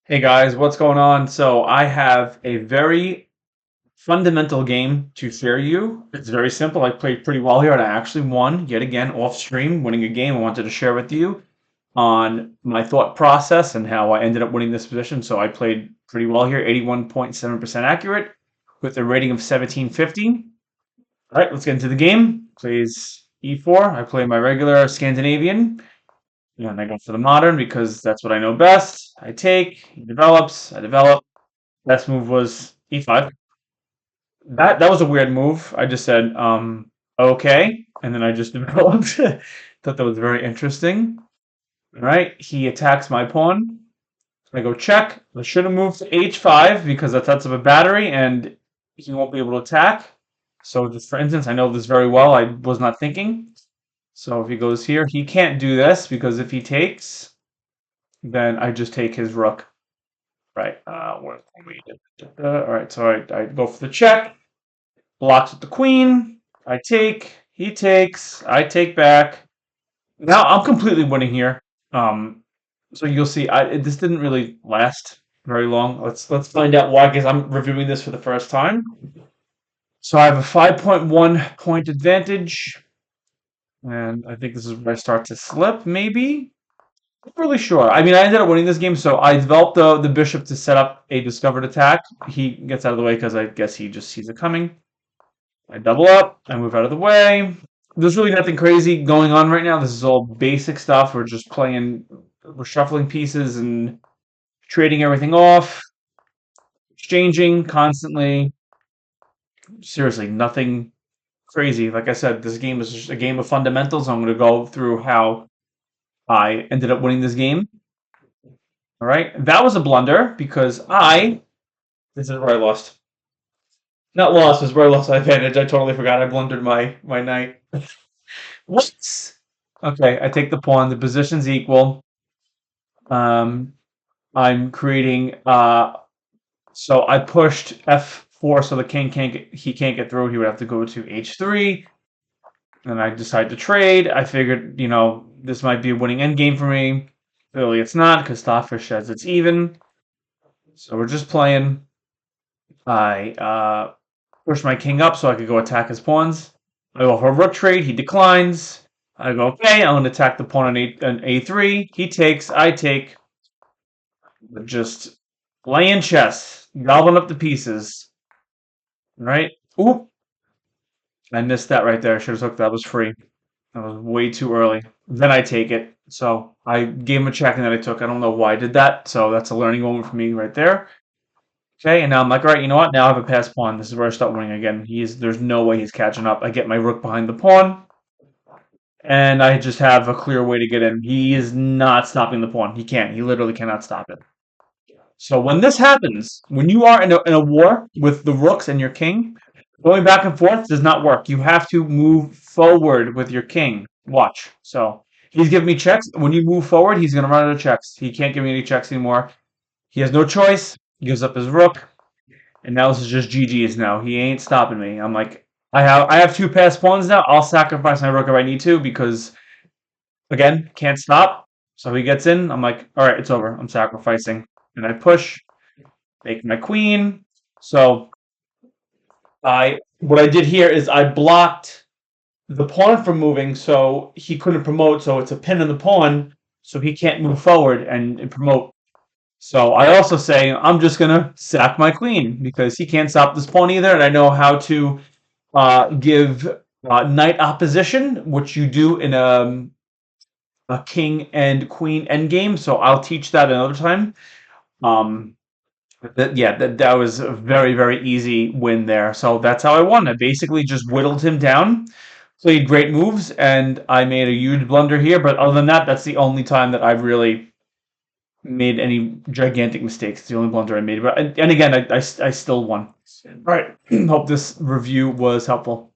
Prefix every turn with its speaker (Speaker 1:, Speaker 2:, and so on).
Speaker 1: Hey guys, what's going on? So I have a very fundamental game to share you. It's very simple. I played pretty well here and I actually won yet again off stream, winning a game I wanted to share with you on my thought process and how I ended up winning this position. So I played pretty well here, 81.7% accurate with a rating of 1750. All right, let's get into the game. Plays e4. I play my regular Scandinavian. And I go for the modern because that's what I know best. I take, he develops, I develop. Best move was e5. That was a weird move. I just said, okay, and then I just developed. Thought that was very interesting. All right, he attacks my pawn. I go check. I should have moved to h5 because that's of a battery and he won't be able to attack. So just for instance, I know this very well. I was not thinking. So if he goes here, he can't do this because if he takes, then I just take his rook. Right. What we all right, so I go for the check, blocks with the queen. I take, he takes, I take back. Now I'm completely winning here. So you'll see, this didn't really last very long. Let's find out why, because I'm reviewing this for the first time. So I have a 5.1 point advantage, and I think this is where I start to slip, maybe. Not really sure. I mean, I ended up winning this game, so I developed the bishop to set up a discovered attack. He gets out of the way because I guess he just sees it coming. I double up. I move out of the way. There's really nothing crazy going on right now. This is all basic stuff. We're just playing, we're shuffling pieces and trading everything off, exchanging constantly. Seriously, nothing crazy. Like I said, this game is just a game of fundamentals. I'm going to go through how I ended up winning this game. All right, that was a blunder because this is where I lost. Not lost, this is where I lost my advantage. I totally forgot I blundered my knight. What? Okay, I take the pawn. The position's equal. Um, I'm creating. So I pushed f4, so the king he can't get through. He would have to go to h3. And I decide to trade. I figured, this might be a winning endgame for me. Clearly, it's not because Starfish says it's even. So we're just playing. I push my king up so I could go attack his pawns. I go for a rook trade. He declines. I go, okay, I'm going to attack the pawn on a3. He takes. I take. Just playing chess. Gobbling up the pieces. Right? Oop. I missed that right there. I should have took that. Was free. That was way too early. Then I take it. So I gave him a check and then I took. I don't know why I did that. So that's a learning moment for me right there. Okay, and now I'm like, all right, you know what? Now I have a pass pawn. This is where I start winning again. There's no way he's catching up. I get my rook behind the pawn, and I just have a clear way to get in. He is not stopping the pawn. He can't. He literally cannot stop it. So when this happens, when you are in a war with the rooks and your king, going back and forth does not work. You have to move forward with your king. Watch. So he's giving me checks. When you move forward, he's going to run out of checks. He can't give me any checks anymore. He has no choice. He gives up his rook. And now this is just GG's now. He ain't stopping me. I'm like, I have two passed pawns now. I'll sacrifice my rook if I need to because, again, can't stop. So he gets in. I'm like, all right, it's over. I'm sacrificing. And I push, make my queen. So what I did here is I blocked the pawn from moving so he couldn't promote. So it's a pin in the pawn so he can't move forward and promote. So I also say I'm just gonna sack my queen because he can't stop this pawn either, and I know how to give knight opposition, which you do in a king and queen endgame. So I'll teach that another time. That was a very very easy win there. So that's how I won. I basically just whittled him down, played great moves, and I made a huge blunder here. But other than that, that's the only time that I've really made any gigantic mistakes. It's the only blunder I made. But and again, I still won. All right. Hope this review was helpful.